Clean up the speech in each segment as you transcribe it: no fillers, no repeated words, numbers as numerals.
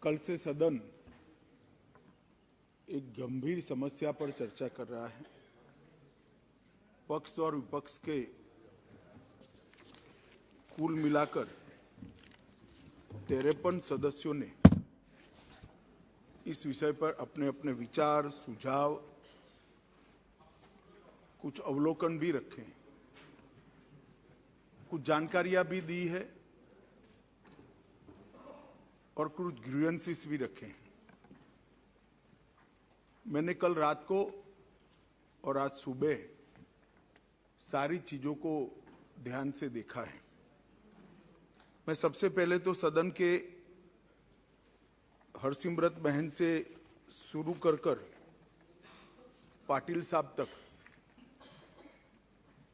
कल से सदन एक गंभीर समस्या पर चर्चा कर रहा है। पक्ष और विपक्ष के कुल मिलाकर 53 सदस्यों ने इस विषय पर अपने अपने विचार, सुझाव, कुछ अवलोकन भी रखे, कुछ जानकारियां भी दी है और कुछ ग्रीवेंसेस भी रखे। मैंने कल रात को और आज सुबह सारी चीजों को ध्यान से देखा है। मैं सबसे पहले तो सदन के हरसिमरत बहन से शुरू कर पाटिल साहब तक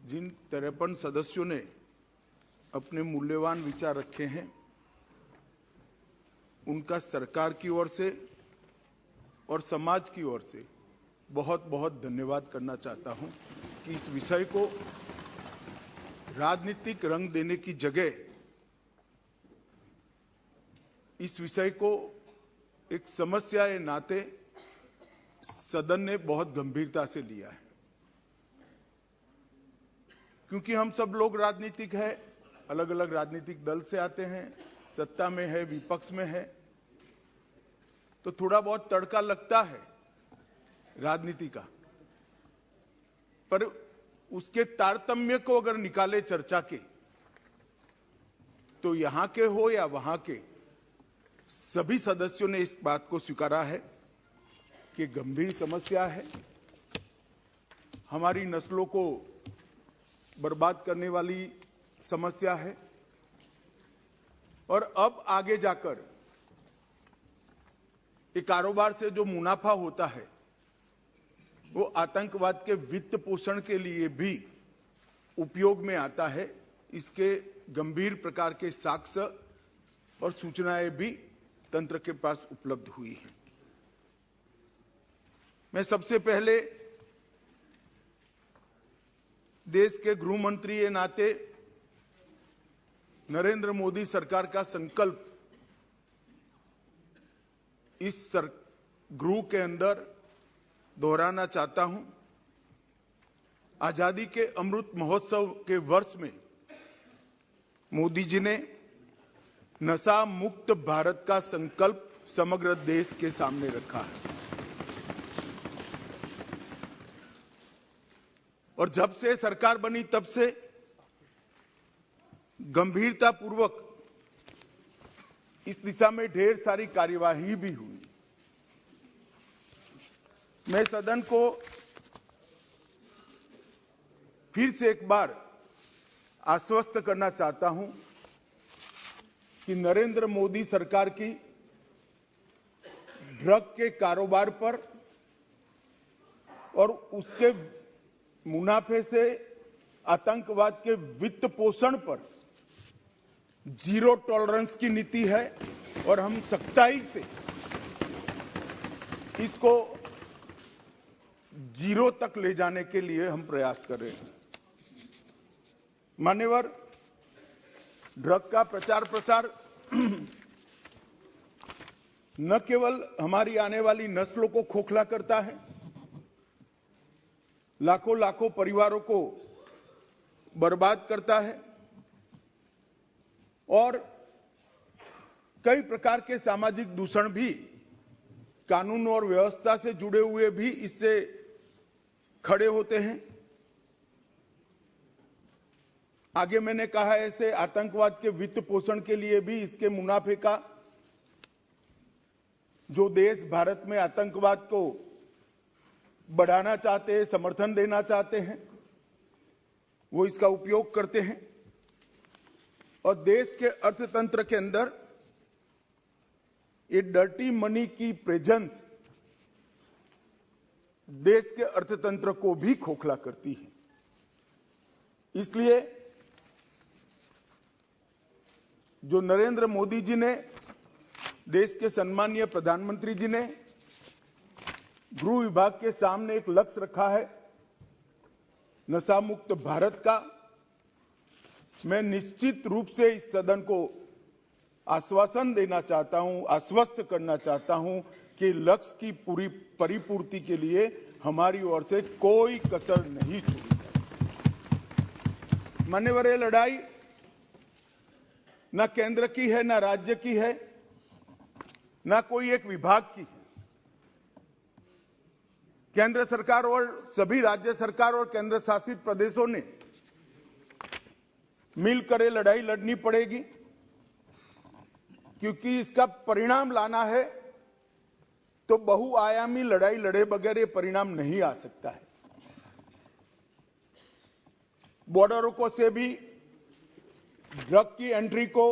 जिन 53 सदस्यों ने अपने मूल्यवान विचार रखे हैं, उनका सरकार की ओर से और समाज की ओर से बहुत बहुत धन्यवाद करना चाहता हूं कि इस विषय को राजनीतिक रंग देने की जगह इस विषय को एक समस्या के नाते सदन ने बहुत गंभीरता से लिया है। क्योंकि हम सब लोग राजनीतिक है, अलग अलग राजनीतिक दल से आते हैं, सत्ता में है, विपक्ष में है, तो थोड़ा बहुत तड़का लगता है राजनीति का। पर उसके तारतम्य को अगर निकाले चर्चा के, तो यहां के हो या वहां के, सभी सदस्यों ने इस बात को स्वीकारा है कि गंभीर समस्या है, हमारी नस्लों को बर्बाद करने वाली समस्या है और अब आगे जाकर ये कारोबार से जो मुनाफा होता है वो आतंकवाद के वित्त पोषण के लिए भी उपयोग में आता है। इसके गंभीर प्रकार के साक्ष्य और सूचनाएं भी तंत्र के पास उपलब्ध हुई हैं। मैं सबसे पहले देश के गृह मंत्री के नाते नरेंद्र मोदी सरकार का संकल्प इस गृह के अंदर दोहराना चाहता हूं। आजादी के अमृत महोत्सव के वर्ष में मोदी जी ने नशा मुक्त भारत का संकल्प समग्र देश के सामने रखा है और जब से सरकार बनी तब से गंभीरतापूर्वक इस दिशा में ढेर सारी कार्यवाही भी हुई। मैं सदन को फिर से एक बार आश्वस्त करना चाहता हूं कि नरेंद्र मोदी सरकार की ड्रग के कारोबार पर और उसके मुनाफे से आतंकवाद के वित्त पोषण पर जीरो टॉलरेंस की नीति है और हम सख्ताई से इसको जीरो तक ले जाने के लिए हम प्रयास कर रहे हैं। मान्यवर, ड्रग का प्रचार प्रसार न केवल हमारी आने वाली नस्लों को खोखला करता है, लाखों लाखों परिवारों को बर्बाद करता है और कई प्रकार के सामाजिक दूषण भी, कानून और व्यवस्था से जुड़े हुए भी इससे खड़े होते हैं। आगे मैंने कहा, ऐसे आतंकवाद के वित्त पोषण के लिए भी इसके मुनाफे का जो देश भारत में आतंकवाद को बढ़ाना चाहते हैं, समर्थन देना चाहते हैं, वो इसका उपयोग करते हैं और देश के अर्थतंत्र के अंदर ये डर्टी मनी की प्रेजेंस देश के अर्थतंत्र को भी खोखला करती है। इसलिए जो नरेंद्र मोदी जी ने, देश के सम्मानीय प्रधानमंत्री जी ने गृह विभाग के सामने एक लक्ष्य रखा है नशा मुक्त भारत का, मैं निश्चित रूप से इस सदन को आश्वासन देना चाहता हूं, आश्वस्त करना चाहता हूं कि लक्ष्य की पूरी परिपूर्ति के लिए हमारी ओर से कोई कसर नहीं छोड़ी जाएगी। मान्यवर, ये लड़ाई न केंद्र की है, न राज्य की है, न कोई एक विभाग की है। केंद्र सरकार और सभी राज्य सरकार और केंद्र शासित प्रदेशों ने मिलकर ये लड़ाई लड़नी पड़ेगी, क्योंकि इसका परिणाम लाना है तो बहुआयामी लड़ाई लड़े बगैर ये परिणाम नहीं आ सकता है। बॉर्डरों को से भी ड्रग की एंट्री को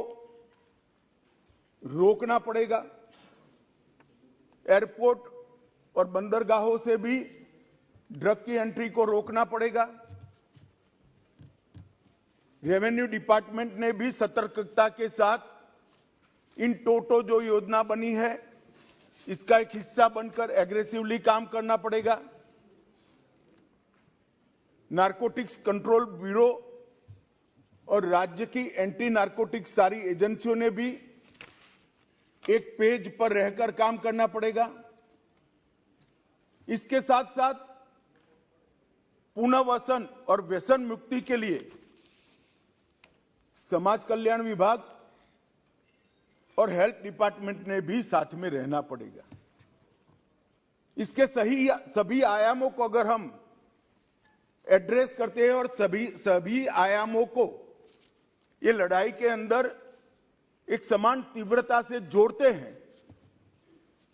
रोकना पड़ेगा। एयरपोर्ट और बंदरगाहों से भी ड्रग की एंट्री को रोकना पड़ेगा। रेवेन्यू डिपार्टमेंट ने भी सतर्कता के साथ इन टोटो जो योजना बनी है इसका एक हिस्सा बनकर एग्रेसिवली काम करना पड़ेगा। नारकोटिक्स कंट्रोल ब्यूरो और राज्य की एंटी नारकोटिक्स सारी एजेंसियों ने भी एक पेज पर रहकर काम करना पड़ेगा। इसके साथ साथ पुनर्वसन और व्यसन मुक्ति के लिए समाज कल्याण विभाग और हेल्थ डिपार्टमेंट ने भी साथ में रहना पड़ेगा। इसके सभी आयामों को अगर हम एड्रेस करते हैं और सभी आयामों को ये लड़ाई के अंदर एक समान तीव्रता से जोड़ते हैं,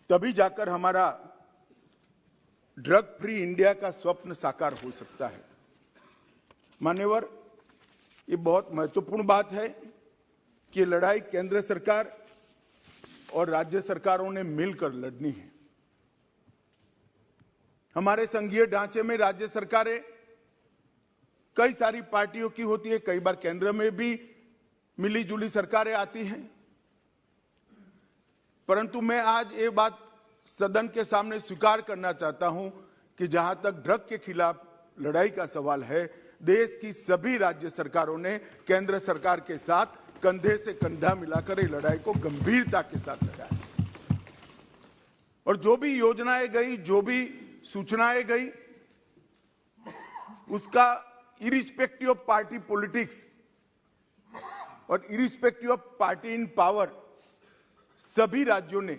तभी जाकर हमारा ड्रग फ्री इंडिया का स्वप्न साकार हो सकता है। मान्यवर, ये बहुत महत्वपूर्ण बात है कि लड़ाई केंद्र सरकार और राज्य सरकारों ने मिलकर लड़नी है। हमारे संघीय ढांचे में राज्य सरकारें कई सारी पार्टियों की होती है, कई बार केंद्र में भी मिली जुली सरकारें आती हैं, परंतु मैं आज ये बात सदन के सामने स्वीकार करना चाहता हूं कि जहां तक ड्रग के खिलाफ लड़ाई का सवाल है, देश की सभी राज्य सरकारों ने केंद्र सरकार के साथ कंधे से कंधा मिलाकर ये लड़ाई को गंभीरता के साथ लड़ा है। और जो भी योजनाएं गई, जो भी सूचनाएं गई, उसका इरिस्पेक्टिव ऑफ पार्टी पॉलिटिक्स और irrespective of party in power सभी राज्यों ने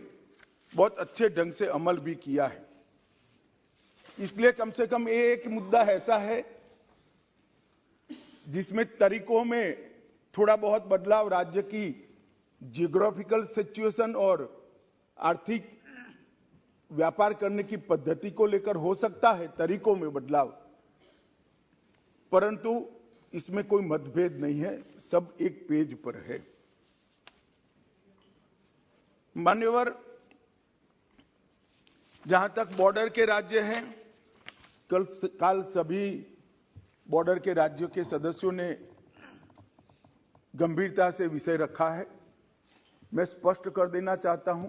बहुत अच्छे ढंग से अमल भी किया है। इसलिए कम से कम ये एक मुद्दा ऐसा है जिसमें तरीकों में थोड़ा बहुत बदलाव राज्य की जियोग्राफिकल सिचुएशन और आर्थिक व्यापार करने की पद्धति को लेकर हो सकता है, तरीकों में बदलाव, परंतु इसमें कोई मतभेद नहीं है, सब एक पेज पर है। मान्यवर, जहां तक बॉर्डर के राज्य हैं, कल सभी बॉर्डर के राज्यों के सदस्यों ने गंभीरता से विषय रखा है। मैं स्पष्ट कर देना चाहता हूं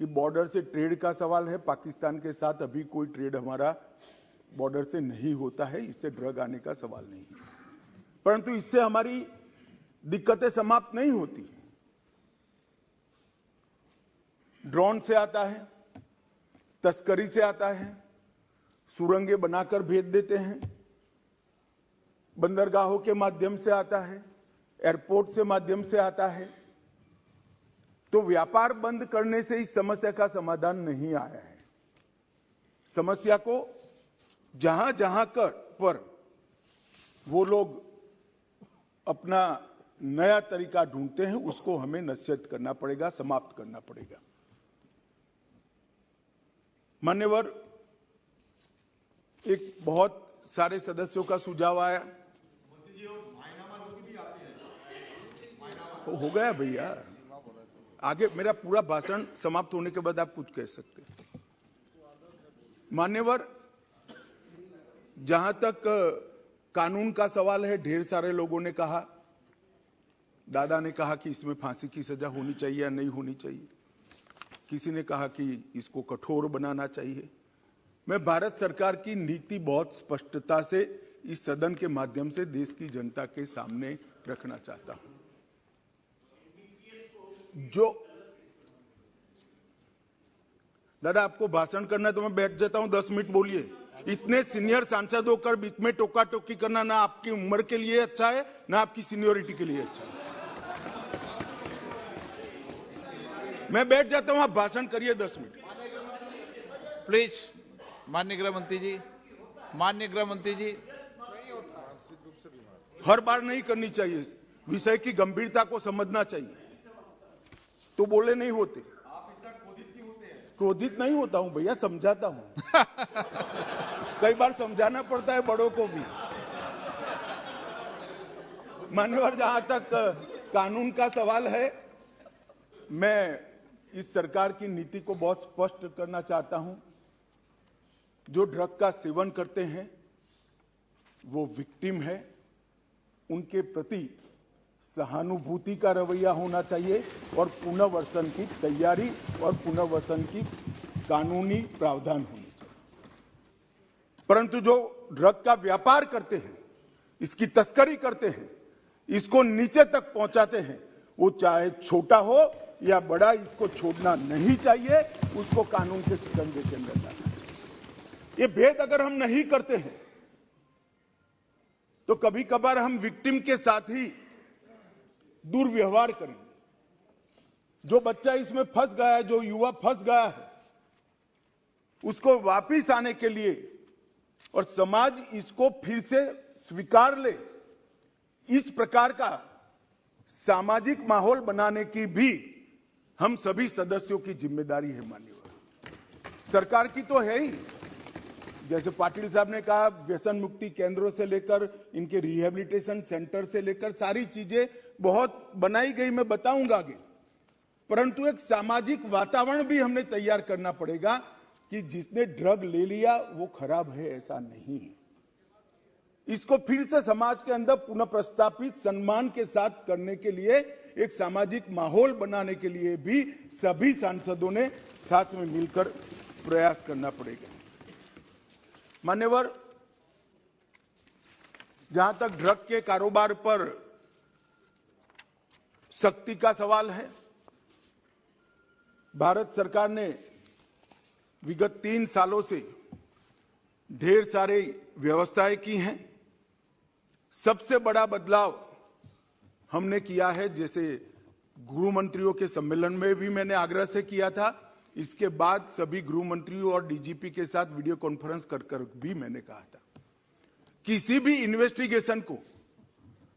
कि बॉर्डर से ट्रेड का सवाल है। पाकिस्तान के साथ अभी कोई ट्रेड हमारा बॉर्डर से नहीं होता है, इससे ड्रग आने का सवाल नहीं है, परंतु इससे हमारी दिक्कतें समाप्त नहीं होती। ड्रोन से आता है, तस्करी से आता है, सुरंगें बनाकर भेज देते हैं, बंदरगाहों के माध्यम से आता है, एयरपोर्ट से माध्यम से आता है। तो व्यापार बंद करने से इस समस्या का समाधान नहीं आया है। समस्या को जहां जहां पर वो लोग अपना नया तरीका ढूंढते हैं, उसको हमें नसीहत करना पड़ेगा, समाप्त करना पड़ेगा। मान्यवर, एक बहुत सारे सदस्यों का सुझाव आया, हो गया भैया, आगे मेरा पूरा भाषण समाप्त होने के बाद आप कुछ कह सकते हैं। मान्यवर, जहां तक कानून का सवाल है, ढेर सारे लोगों ने कहा, दादा ने कहा कि इसमें फांसी की सजा होनी चाहिए या नहीं होनी चाहिए, किसी ने कहा कि इसको कठोर बनाना चाहिए। मैं भारत सरकार की नीति बहुत स्पष्टता से इस सदन के माध्यम से देश की जनता के सामने रखना चाहता हूं। दादा आपको भाषण करना है तो मैं बैठ जाता हूं, 10 मिनट बोलिए। इतने सीनियर सांसद होकर बीच में टोका टोकी करना ना आपकी उम्र के लिए अच्छा है ना आपकी सीनियोरिटी के लिए अच्छा है। मैं बैठ जाता हूं, आप भाषण करिए 10 मिनट प्लीज। माननीय गृह मंत्री जी, माननीय गृह मंत्री जी। हर बार नहीं करनी चाहिए, विषय की गंभीरता को समझना चाहिए, तो बोले नहीं होते। क्रोधित नहीं होता हूं भैया, समझाता हूं। कई बार समझाना पड़ता है बड़ों को भी। मान्यवर, जहां तक कानून का सवाल है, मैं इस सरकार की नीति को बहुत स्पष्ट करना चाहता हूं। जो ड्रग का सेवन करते हैं वो विक्टिम है, उनके प्रति सहानुभूति का रवैया होना चाहिए और पुनर्वसन की तैयारी और पुनर्वसन की कानूनी प्रावधान होनी चाहिए। परंतु जो ड्रग का व्यापार करते हैं, इसकी तस्करी करते हैं, इसको नीचे तक पहुंचाते हैं, वो चाहे छोटा हो या बड़ा, इसको छोड़ना नहीं चाहिए, उसको कानून के शिकंजे के अंदर लाना चाहिए। ये भेद अगर हम नहीं करते हैं तो कभी कभार हम विक्टिम के साथ ही दुर्व्यवहार करेंगे। जो बच्चा इसमें फंस गया है, जो युवा फंस गया है, उसको वापिस आने के लिए और समाज इसको फिर से स्वीकार ले, इस प्रकार का सामाजिक माहौल बनाने की भी हम सभी सदस्यों की जिम्मेदारी है। माननीय सरकार की तो है ही। जैसे पाटिल साहब ने कहा, व्यसन मुक्ति केंद्रों से लेकर इनके रिहेबिलिटेशन सेंटर से लेकर सारी चीजें बहुत बनाई गई, मैं बताऊंगा आगे। परंतु एक सामाजिक वातावरण भी हमने तैयार करना पड़ेगा कि जिसने ड्रग ले लिया वो खराब है, ऐसा नहीं है। इसको फिर से समाज के अंदर पुनः प्रस्तापित सम्मान के साथ करने के लिए, एक सामाजिक माहौल बनाने के लिए भी सभी सांसदों ने साथ में मिलकर प्रयास करना पड़ेगा। मान्यवर, जहां तक ड्रग के कारोबार पर सख्ती का सवाल है, भारत सरकार ने विगत 3 सालों से ढेर सारे व्यवस्थाएं की हैं। सबसे बड़ा बदलाव हमने किया है, जैसे गृह मंत्रियों के सम्मेलन में भी मैंने आग्रह से किया था, इसके बाद सभी गृह मंत्रियों और डीजीपी के साथ वीडियो कॉन्फ्रेंस कर भी मैंने कहा था, किसी भी इन्वेस्टिगेशन को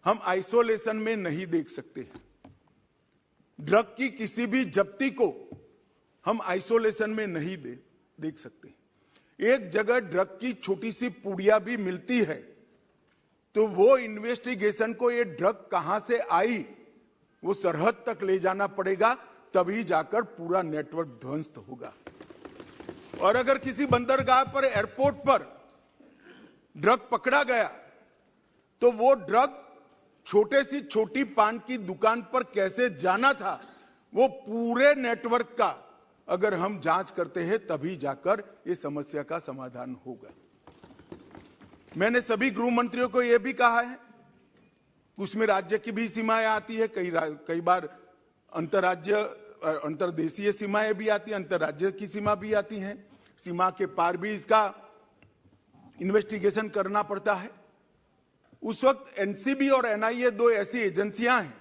हम आइसोलेशन में नहीं देख सकते। ड्रग की किसी भी जब्ती को हम आइसोलेशन में नहीं देख सकते। एक जगह ड्रग की छोटी सी पुड़िया भी मिलती है तो वो इन्वेस्टिगेशन को, ये ड्रग कहां से आई, वो सरहद तक ले जाना पड़ेगा, तभी जाकर पूरा नेटवर्क ध्वस्त होगा। और अगर किसी बंदरगाह पर, एयरपोर्ट पर ड्रग पकड़ा गया तो वो ड्रग छोटे सी छोटी पान की दुकान पर कैसे जाना था, वो पूरे नेटवर्क का अगर हम जांच करते हैं तभी जाकर ये समस्या का समाधान होगा। मैंने सभी गृह मंत्रियों को यह भी कहा है, उसमें राज्य की भी सीमाएं आती है, कई बार अंतर्देशीय सीमाएं भी आती हैं, अंतर्राज्य की सीमा भी आती हैं, सीमा के पार भी इसका इन्वेस्टिगेशन करना पड़ता है। उस वक्त एनसीबी और एनआईए 2 ऐसी एजेंसियां हैं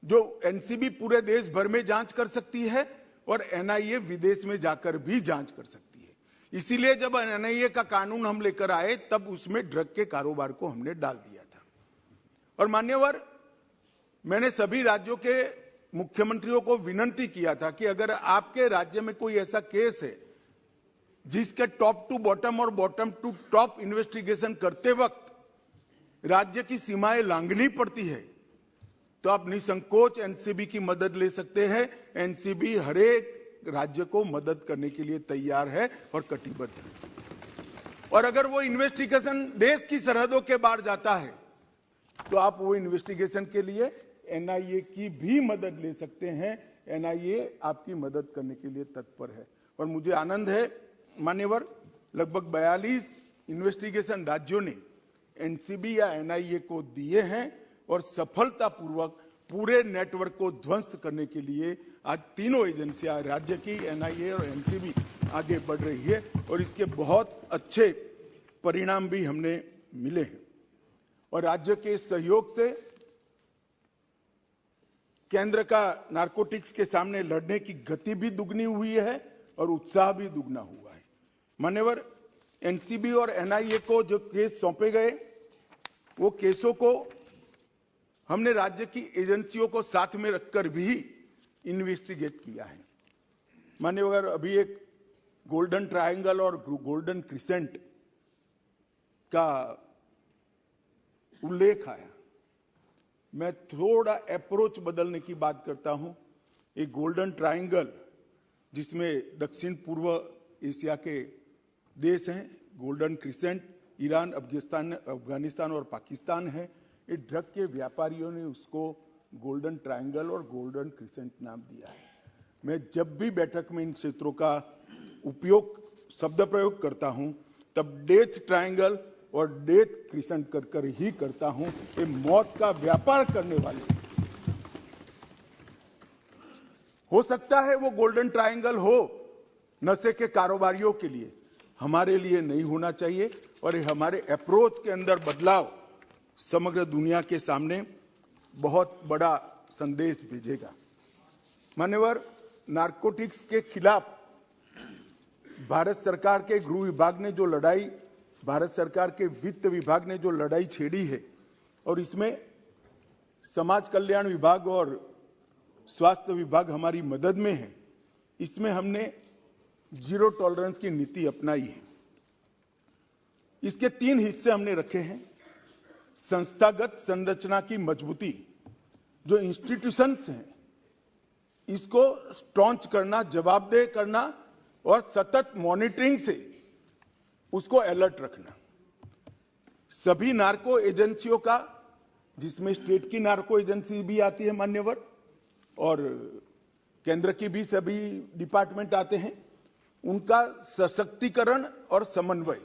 जो एनसीबी पूरे देश भर में जांच कर सकती है और एनआईए विदेश में जाकर भी जांच कर सकती है। इसीलिए जब एनआईए का कानून हम लेकर आए तब उसमें ड्रग के कारोबार को हमने डाल दिया था। और मान्यवर, मैंने सभी राज्यों के मुख्यमंत्रियों को विनती किया था कि अगर आपके राज्य में कोई ऐसा केस है जिसके टॉप टू बॉटम और बॉटम टू टॉप इन्वेस्टिगेशन करते वक्त राज्य की सीमाएं लांघनी पड़ती है, तो आप निसंकोच एनसीबी की मदद ले सकते हैं। एनसीबी हर एक राज्य को मदद करने के लिए तैयार है और कटिबद्ध है। और अगर वो इन्वेस्टिगेशन देश की सरहदों के बाहर जाता है तो आप वो इन्वेस्टिगेशन के लिए एनआईए की भी मदद ले सकते हैं। एनआईए आपकी मदद करने के लिए तत्पर है। और मुझे आनंद है मान्यवर, लगभग 42 इन्वेस्टिगेशन राज्यों ने एनसीबी या एनआईए को दिए हैं और सफलतापूर्वक पूरे नेटवर्क को ध्वस्त करने के लिए आज तीनों एजेंसियां, राज्य की, एनआईए और एनसीबी आगे बढ़ रही है और इसके बहुत अच्छे परिणाम भी हमने मिले हैं। और राज्य के सहयोग से केंद्र का नारकोटिक्स के सामने लड़ने की गति भी दुगनी हुई है और उत्साह भी दुगना हुआ है। मान्यवर, एनसीबी और एनआईए को जो केस सौंपे गए, वो केसों को हमने राज्य की एजेंसियों को साथ में रखकर भी इन्वेस्टिगेट किया है। मान्यवर, अभी एक गोल्डन ट्रायंगल और गोल्डन क्रिसेंट का उल्लेख आया। मैं थोड़ा अप्रोच बदलने की बात करता हूं। एक गोल्डन ट्रायंगल जिसमें दक्षिण पूर्व एशिया के देश हैं, गोल्डन क्रिसेंट ईरान, अफगानिस्तान और पाकिस्तान है। ये ड्रग के व्यापारियों ने उसको गोल्डन ट्रायंगल और गोल्डन क्रिसेंट नाम दिया है। मैं जब भी बैठक में इन क्षेत्रों का शब्द प्रयोग करता हूं, तब डेथ ट्रायंगल और डेथ क्रिसेंट कर ही करता हूं। ये मौत का व्यापार करने वाले, हो सकता है वो गोल्डन ट्रायंगल हो नशे के कारोबारियों के लिए, हमारे लिए नहीं होना चाहिए। और हमारे अप्रोच के अंदर बदलाव समग्र दुनिया के सामने बहुत बड़ा संदेश भेजेगा। मान्यवर, नारकोटिक्स के खिलाफ भारत सरकार के गृह विभाग ने जो लड़ाई, भारत सरकार के वित्त विभाग ने जो लड़ाई छेड़ी है, और इसमें समाज कल्याण विभाग और स्वास्थ्य विभाग हमारी मदद में है, इसमें हमने जीरो टॉलरेंस की नीति अपनाई है। इसके 3 हिस्से हमने रखे हैं। संस्थागत संरचना की मजबूती, जो इंस्टीट्यूशंस हैं इसको स्ट्रॉन्च करना, जवाबदेह करना और सतत मॉनिटरिंग से उसको अलर्ट रखना। सभी नार्को एजेंसियों का, जिसमें स्टेट की नार्को एजेंसी भी आती है मान्यवर, और केंद्र की भी सभी डिपार्टमेंट आते हैं, उनका सशक्तिकरण और समन्वय,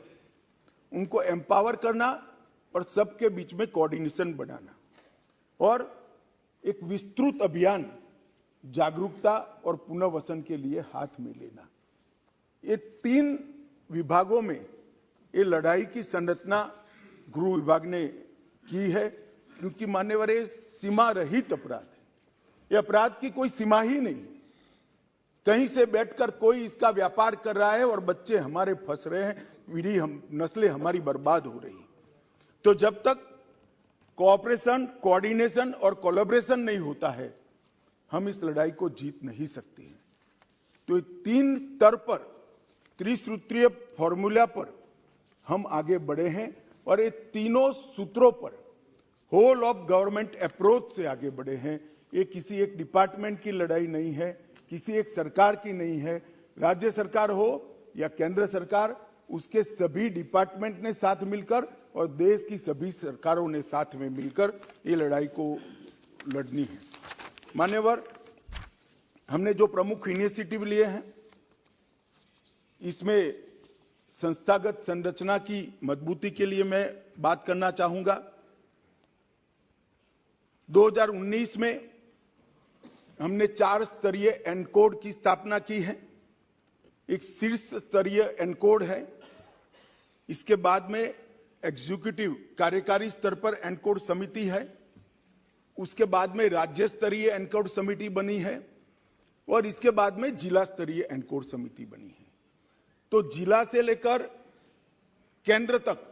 उनको एम्पावर करना और सबके बीच में कोऑर्डिनेशन बनाना, और एक विस्तृत अभियान जागरूकता और पुनर्वसन के लिए हाथ में लेना। ये 3 विभागों में ये लड़ाई की संरचना गृह विभाग ने की है, क्योंकि मान्यवर ये सीमा रहित अपराध है। ये अपराध की कोई सीमा ही नहीं है। कहीं से बैठकर कोई इसका व्यापार कर रहा है और बच्चे हमारे फंस रहे हैं, नस्लें हमारी बर्बाद हो रही। तो जब तक कोऑपरेशन, कोऑर्डिनेशन और कोलैबोरेशन नहीं होता है, हम इस लड़ाई को जीत नहीं सकते हैं। तो 3 स्तर पर, त्रिसूत्रीय फॉर्मूला पर हम आगे बढ़े हैं और ये तीनों सूत्रों पर होल ऑफ गवर्नमेंट अप्रोच से आगे बढ़े हैं। ये किसी एक डिपार्टमेंट की लड़ाई नहीं है, किसी एक सरकार की नहीं है। राज्य सरकार हो या केंद्र सरकार, उसके सभी डिपार्टमेंट ने साथ मिलकर और देश की सभी सरकारों ने साथ में मिलकर ये लड़ाई को लड़नी है। मान्यवर, हमने जो प्रमुख इनिशिएटिव लिए हैं, इसमें संस्थागत संरचना की मजबूती के लिए मैं बात करना चाहूंगा। 2019 में हमने 4 स्तरीय एनकोड की स्थापना की है। एक शीर्ष स्तरीय एनकोड है, इसके बाद में एग्जीक्यूटिव कार्यकारी स्तर पर एनकोड समिति है, उसके बाद में राज्य स्तरीय एनकोड समिति बनी है और इसके बाद में जिला स्तरीय एनकोड समिति बनी है। तो जिला से लेकर केंद्र तक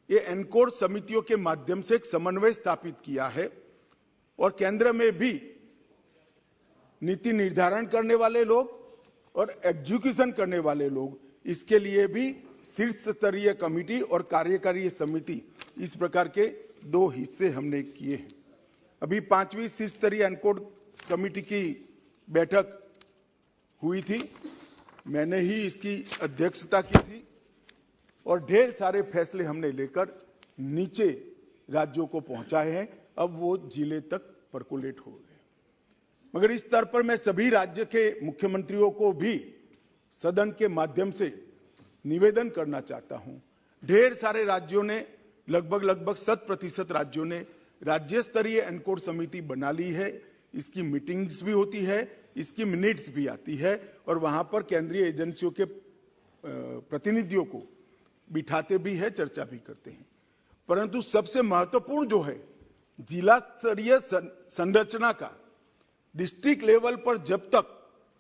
ये एनकोड समितियों के माध्यम से एक समन्वय स्थापित किया है और केंद्र में भी नीति निर्धारण करने वाले लोग और एग्जीक्यूशन करने वाले लोग, इसके लिए भी शीर्ष स्तरीय कमेटी और कार्यकारी समिति, इस प्रकार के 2 हिस्से हमने किए हैं। अभी 5वीं शीर्ष स्तरीय एनकोड कमेटी की बैठक हुई थी, मैंने ही इसकी अध्यक्षता की थी और ढेर सारे फैसले हमने लेकर नीचे राज्यों को पहुंचाए हैं। अब वो जिले तक परकोलेट हो गए। मगर इस स्तर पर मैं सभी राज्य के मुख्यमंत्रियों को भी सदन के माध्यम से निवेदन करना चाहता हूं। ढेर सारे राज्यों ने, लगभग 100% राज्यों ने राज्य स्तरीय एनकोड समिति बना ली है। इसकी मीटिंग्स भी होती है, इसकी मिनट्स भी आती है और वहां पर केंद्रीय एजेंसियों के प्रतिनिधियों को बिठाते भी है, चर्चा भी करते हैं। परंतु सबसे महत्वपूर्ण जो है, जिला स्तरीय संरचना का डिस्ट्रिक्ट लेवल पर जब तक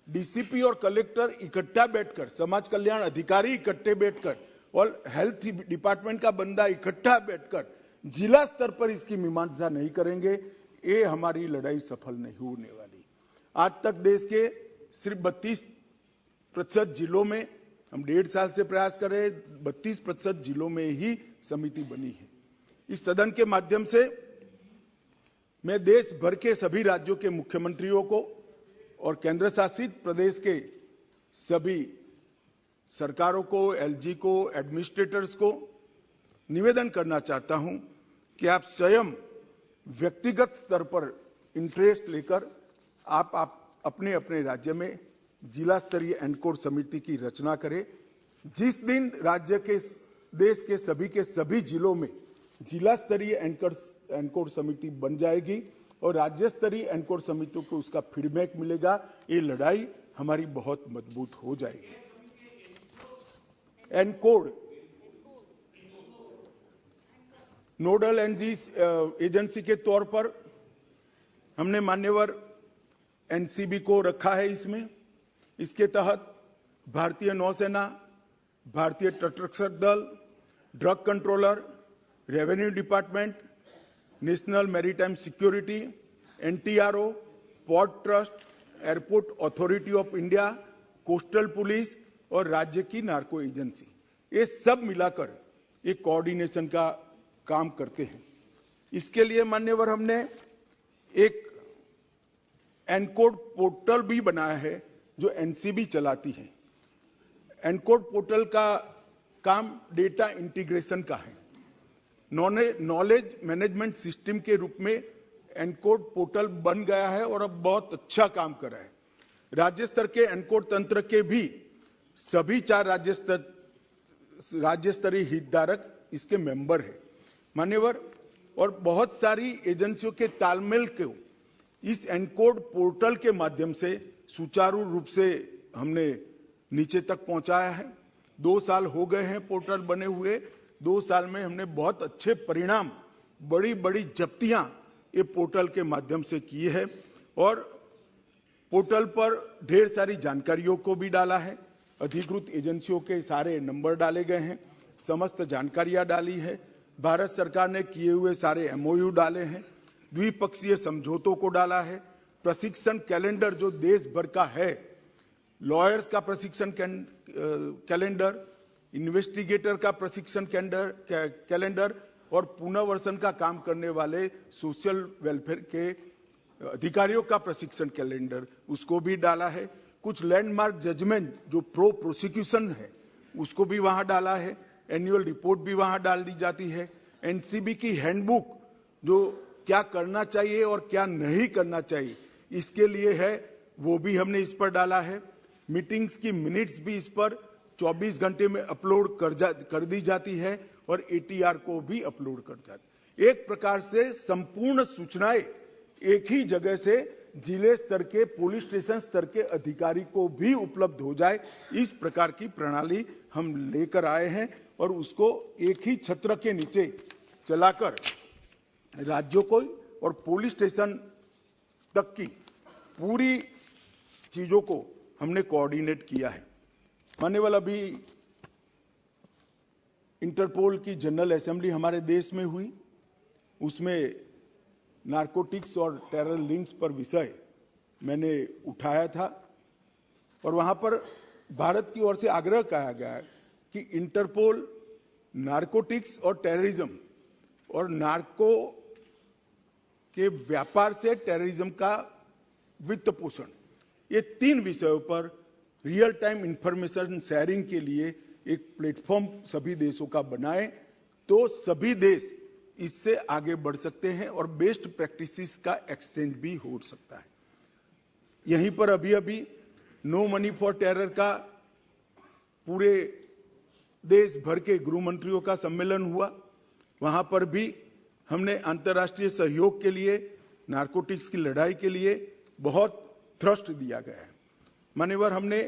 डीसीपी और कलेक्टर इकट्ठा बैठकर, समाज कल्याण अधिकारी इकट्ठे बैठकर और हेल्थ डिपार्टमेंट का बंदा इकट्ठा बैठकर जिला स्तर पर इसकी मीमांसा नहीं करेंगे, ये हमारी लड़ाई सफल नहीं होने वाली। आज तक देश के सिर्फ 32% जिलों में, हम 1.5 साल से प्रयास कर रहे हैं, 32% जिलों में ही समिति बनी है। इस सदन के माध्यम से मैं देश भर के सभी राज्यों के मुख्यमंत्रियों को और केंद्र शासित प्रदेश के सभी सरकारों को, एलजी को, एडमिनिस्ट्रेटर्स को निवेदन करना चाहता हूं कि आप स्वयं व्यक्तिगत स्तर पर इंटरेस्ट लेकर आप अपने अपने राज्य में जिला स्तरीय एनकोड समिति की रचना करें। जिस दिन राज्य के, देश के सभी जिलों में जिला स्तरीय एनकोड समिति बन जाएगी और राज्य स्तरीय एनकोड समितियों को उसका फीडबैक मिलेगा, ये लड़ाई हमारी बहुत मजबूत हो जाएगी। एनकोड नोडल एजेंसी के तौर पर हमने मान्यवर एनसीबी को रखा है। इसके तहत भारतीय नौसेना, भारतीय तटरक्षक दल, drug controller, revenue department, national maritime security, NTRO, port trust, airport authority of India, coastal police और राज्य की नार्को एजेंसी, ये सब मिलाकर एक कोऑर्डिनेशन का काम करते हैं। इसके लिए मान्यवर हमने एक एनकोड पोर्टल भी बनाया है जो एनसीबी चलाती है। एनकोड पोर्टल का काम डेटा इंटीग्रेशन का है। नॉलेज मैनेजमेंट सिस्टम के रूप में एनकोड पोर्टल बन गया है और अब बहुत अच्छा काम कर रहा है। राज्य स्तर के एनकोड तंत्र के भी सभी 4 राज्य स्तरीय हितधारक इसके मेंबर है मान्यवर, और बहुत सारी एजेंसियों के तालमेल को इस एनकोड पोर्टल के माध्यम से सुचारू रूप से हमने नीचे तक पहुंचाया है। 2 साल हो गए हैं पोर्टल बने हुए। 2 साल में हमने बहुत अच्छे परिणाम, बड़ी बड़ी जब्तियां ये पोर्टल के माध्यम से की है और पोर्टल पर ढेर सारी जानकारियों को भी डाला है। अधिकृत एजेंसियों के सारे नंबर डाले गए हैं, समस्त जानकारियां डाली है। भारत सरकार ने किए हुए सारे एमओयू डाले हैं, द्विपक्षीय समझौतों को डाला है। प्रशिक्षण कैलेंडर जो देश भर का है, लॉयर्स का प्रशिक्षण कैलेंडर, इन्वेस्टिगेटर का प्रशिक्षण कैलेंडर और पुनर्वसन का काम करने वाले सोशल वेलफेयर के अधिकारियों का प्रशिक्षण कैलेंडर, उसको भी डाला है। कुछ लैंडमार्क जजमेंट जो प्रो प्रोसिक्यूशन है उसको भी वहां डाला है। एनुअल रिपोर्ट भी वहां डाल दी जाती है। एनसीबी की हैंडबुक जो क्या करना चाहिए और क्या नहीं करना चाहिए इसके लिए है, वो भी हमने इस पर डाला है। मीटिंग्स की मिनट्स भी इस पर 24 घंटे में अपलोड कर दी जाती है और एटीआर को भी अपलोड कर जाती। एक प्रकार से संपूर्ण सूचनाएं एक ही जगह से जिले स्तर के, पुलिस स्टेशन स्तर के अधिकारी को भी उपलब्ध हो जाए, इस प्रकार की प्रणाली हम लेकर आए हैं और उसको एक ही छत्र के नीचे चलाकर राज्यों को और पुलिस स्टेशन तक की पूरी चीजों को हमने कोऑर्डिनेट किया है। मान्यवर, अभी इंटरपोल की जनरल असेंबली हमारे देश में हुई, उसमें नारकोटिक्स और टेरर लिंक्स पर विषय मैंने उठाया था और वहां पर भारत की ओर से आग्रह किया गया है कि इंटरपोल नारकोटिक्स और टेररिज्म और नार्को के व्यापार से टेररिज्म का वित्त पोषण, ये 3 विषयों पर रियल टाइम इंफॉर्मेशन शेयरिंग के लिए एक प्लेटफॉर्म सभी देशों का बनाए तो सभी देश इससे आगे बढ़ सकते हैं और बेस्ट प्रैक्टिसेस का एक्सचेंज भी हो सकता है। यहीं पर अभी नो मनी फॉर टेरर का पूरे देश भर के गृह मंत्रियों का सम्मेलन हुआ, वहां पर भी हमने अंतर्राष्ट्रीय सहयोग के लिए, नारकोटिक्स की लड़ाई के लिए बहुत थ्रस्ट दिया गया है। मान्यवर, हमने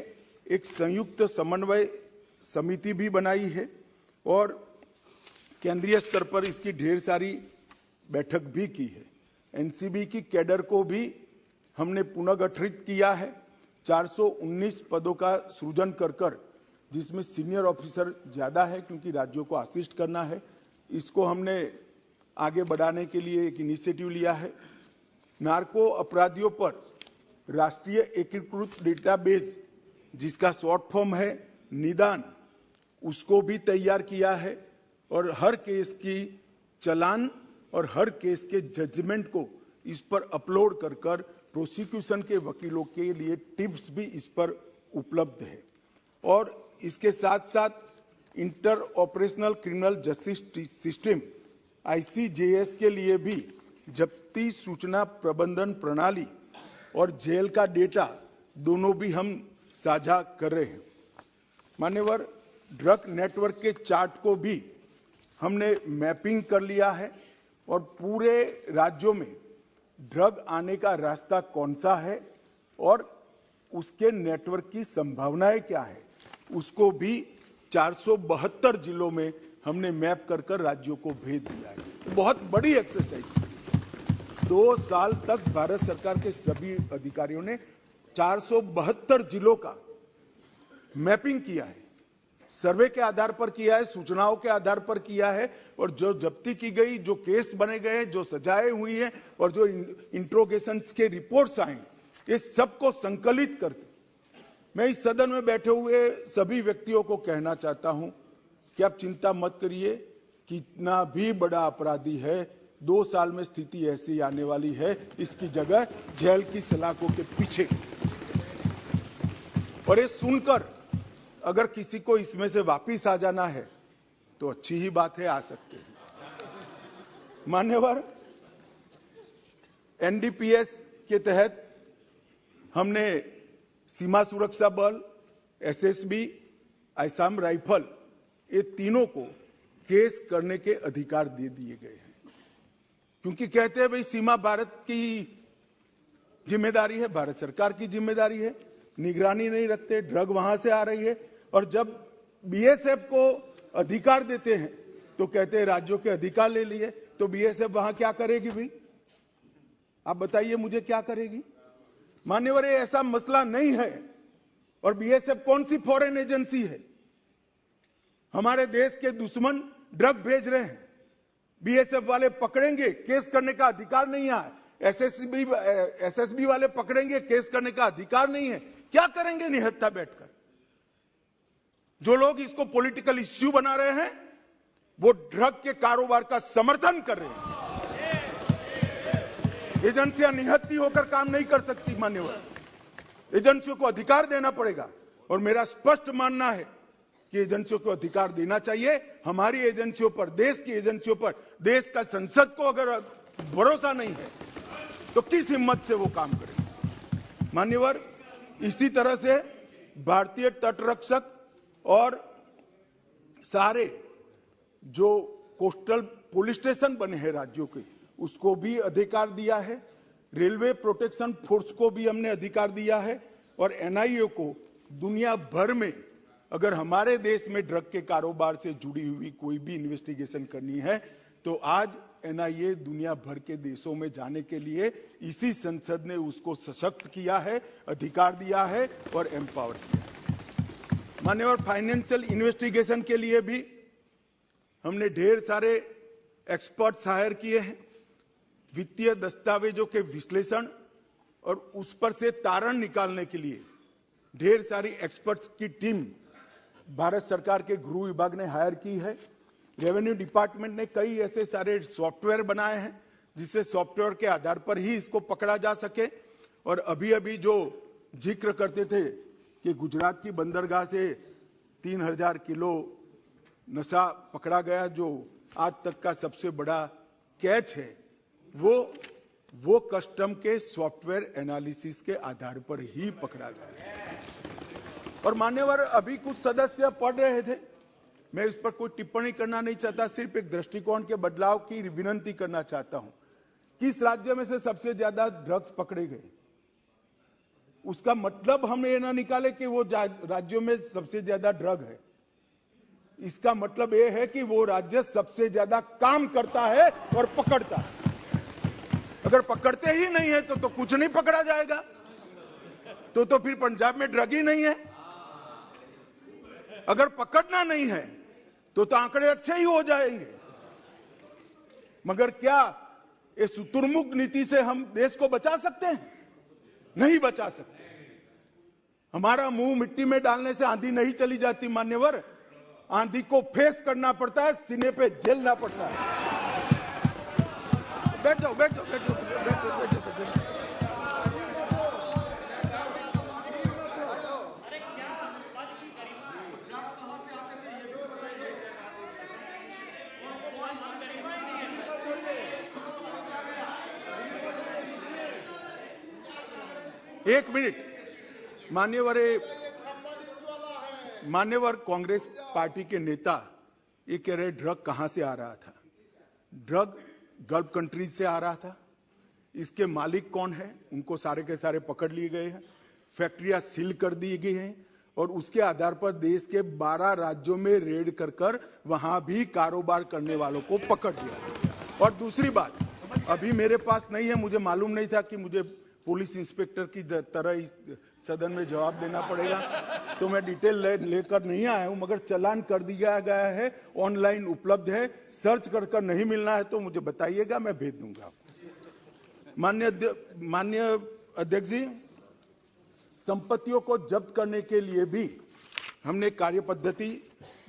एक संयुक्त समन्वय समिति भी बनाई है और केंद्रीय स्तर पर इसकी ढेर सारी बैठक भी की है। एनसीबी की कैडर को भी हमने पुनर्गठित किया है। 419 पदों का सृजन कर जिसमें सीनियर ऑफिसर ज्यादा है क्योंकि राज्यों को असिस्ट करना है, इसको हमने आगे बढ़ाने के लिए एक इनिशिएटिव लिया है। नार्को अपराधियों पर राष्ट्रीय एकीकृत डेटाबेस जिसका शॉर्ट फॉर्म है निदान, उसको भी तैयार किया है और हर केस की चालान और हर केस के जजमेंट को इस पर अपलोड कर प्रोसिक्यूशन के वकीलों के लिए टिप्स भी इस पर उपलब्ध है। और इसके साथ साथ inter operational criminal justice system ICJS के लिए भी जब्ती सूचना प्रबंधन प्रणाली और जेल का डेटा दोनों भी हम साझा कर रहे हैं। मान्यवर, ड्रग नेटवर्क के चार्ट को भी हमने मैपिंग कर लिया है और पूरे राज्यों में ड्रग आने का रास्ता कौन सा है और उसके नेटवर्क की संभावनाएं क्या है, उसको भी 472 जिलों में हमने मैप कर राज्यों को भेज दिया है। बहुत बड़ी एक्सरसाइज। 2 साल तक भारत सरकार के सभी अधिकारियों ने 472 जिलों का मैपिंग किया है, सर्वे के आधार पर किया है, सूचनाओं के आधार पर किया है और जो जब्ती की गई, जो केस बने गए, जो सजाएं हुई हैं और जो इंट्रोगेशंस के रिपोर्ट्स आए, ये सबको संकलित करते मैं इस सदन में बैठे हुए सभी व्यक्तियों को कहना चाहता हूं कि आप चिंता मत करिए। कितना भी बड़ा अपराधी है, 2 साल में स्थिति ऐसी आने वाली है, इसकी जगह जेल की सलाखों के पीछे। और ये सुनकर अगर किसी को इसमें से वापिस आ जाना है तो अच्छी ही बात है, आ सकते हैं। मान्यवर, NDPS के तहत हमने सीमा सुरक्षा बल, SSB, असम राइफल, ये तीनों को केस करने के अधिकार दे दिए गए हैं क्योंकि कहते हैं भाई सीमा भारत की जिम्मेदारी है, भारत सरकार की जिम्मेदारी है, निगरानी नहीं रखते, ड्रग वहां से आ रही है। और जब BSF को अधिकार देते हैं तो कहते हैं राज्यों के अधिकार ले लिए, तो BSF वहां क्या करेगी भाई? आप बताइए मुझे, क्या करेगी? मान्यवर, ये ऐसा मसला नहीं है। और BSF कौन सी फॉरेन एजेंसी है? हमारे देश के दुश्मन ड्रग भेज रहे हैं, BSF वाले पकड़ेंगे, केस करने का अधिकार नहीं है। SSB वाले पकड़ेंगे, केस करने का अधिकार नहीं है। क्या करेंगे निहत्था बैठकर? जो लोग इसको पॉलिटिकल इश्यू बना रहे हैं वो ड्रग के कारोबार का समर्थन कर रहे हैं। एजेंसियां निहत्थी होकर काम नहीं कर सकती। मान्यवर, एजेंसियों को अधिकार देना पड़ेगा और मेरा स्पष्ट मानना है कि एजेंसियों को अधिकार देना चाहिए। हमारी एजेंसियों पर, देश की एजेंसियों पर, देश का संसद को अगर भरोसा नहीं है तो किस हिम्मत से वो काम करें? मान्यवर, इसी तरह से भारतीय तटरक्षक और सारे जो कोस्टल पुलिस स्टेशन बने हैं राज्यों के, उसको भी अधिकार दिया है। रेलवे प्रोटेक्शन फोर्स को भी हमने अधिकार दिया है और NIA को दुनिया भर में अगर हमारे देश में ड्रग के कारोबार से जुड़ी हुई कोई भी इन्वेस्टिगेशन करनी है तो आज NIA दुनिया भर के देशों में जाने के लिए इसी संसद ने उसको सशक्त किया है, अधिकार दिया है और एम्पावर किया है। मान्यवर, फाइनेंशियल इन्वेस्टिगेशन के लिए भी हमने ढेर सारे एक्सपर्ट्स हायर किए हैं। वित्तीय दस्तावेजों के विश्लेषण और उस पर से तारण निकालने के लिए ढेर सारी एक्सपर्ट्स की टीम भारत सरकार के गृह विभाग ने हायर की है। रेवेन्यू डिपार्टमेंट ने कई ऐसे सारे सॉफ्टवेयर बनाए हैं जिससे सॉफ्टवेयर के आधार पर ही इसको पकड़ा जा सके। और अभी अभी जो जिक्र करते थे कि गुजरात की बंदरगाह से 3000 किलो नशा पकड़ा गया, जो आज तक का सबसे बड़ा कैच है, वो कस्टम के सॉफ्टवेयर एनालिसिस के आधार पर ही पकड़ा गया। और मान्यवर, अभी कुछ सदस्य पढ़ रहे थे मैं इस पर कोई टिप्पणी करना नहीं चाहता, सिर्फ एक दृष्टिकोण के बदलाव की विनंती करना चाहता हूं। किस राज्य में से सबसे ज्यादा ड्रग्स पकड़े गए, उसका मतलब हम ये ना निकाले कि वो राज्यों में सबसे ज्यादा ड्रग है। इसका मतलब ये है कि वो राज्य सबसे ज्यादा काम करता है और पकड़ता है। अगर पकड़ते ही नहीं है तो कुछ नहीं पकड़ा जाएगा, तो फिर पंजाब में ड्रग ही नहीं है। अगर पकड़ना नहीं है तो आंकड़े अच्छे ही हो जाएंगे। मगर क्या इस शुतुरमुर्ग नीति से हम देश को बचा सकते हैं? नहीं बचा सकते। हमारा मुंह मिट्टी में डालने से आंधी नहीं चली जाती मान्यवर, आंधी को फेस करना पड़ता है, सीने पे झेलना पड़ता है। बैठो बैठो बैठो बैठो बैठो। एक मिनट, मान्यवर कांग्रेस पार्टी के नेता ये कह रहे ड्रग कहां से आ रहा था। ड्रग गल्फ कंट्रीज से आ रहा था। इसके मालिक कौन है, उनको सारे के सारे पकड़ लिए गए हैं, फैक्ट्रियां सील कर दी गई हैं और उसके आधार पर देश के 12 राज्यों में रेड कर वहां भी कारोबार करने वालों को पकड़ लिया। और दूसरी बात, अभी मेरे पास नहीं है, मुझे मालूम नहीं था कि मुझे पुलिस इंस्पेक्टर की तरह इस सदन में जवाब देना पड़ेगा, तो मैं डिटेल लेकर नहीं आया हूं, मगर चालान कर दिया गया है, ऑनलाइन उपलब्ध है, सर्च कर नहीं मिलना है तो मुझे बताइएगा, मैं भेज दूंगा आपको। माननीय अध्यक्ष जी, संपत्तियों को जब्त करने के लिए भी हमने कार्य पद्धति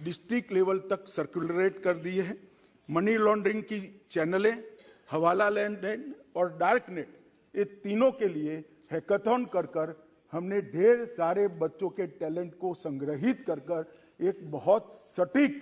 डिस्ट्रिक्ट लेवल तक सर्कुलरेट कर दी है। मनी लॉन्ड्रिंग की चैनलें, हवाला लेन देन और डार्क नेट, ये तीनों के लिए हैकाथॉन कर हमने ढेर सारे बच्चों के टैलेंट को संग्रहित कर एक बहुत सटीक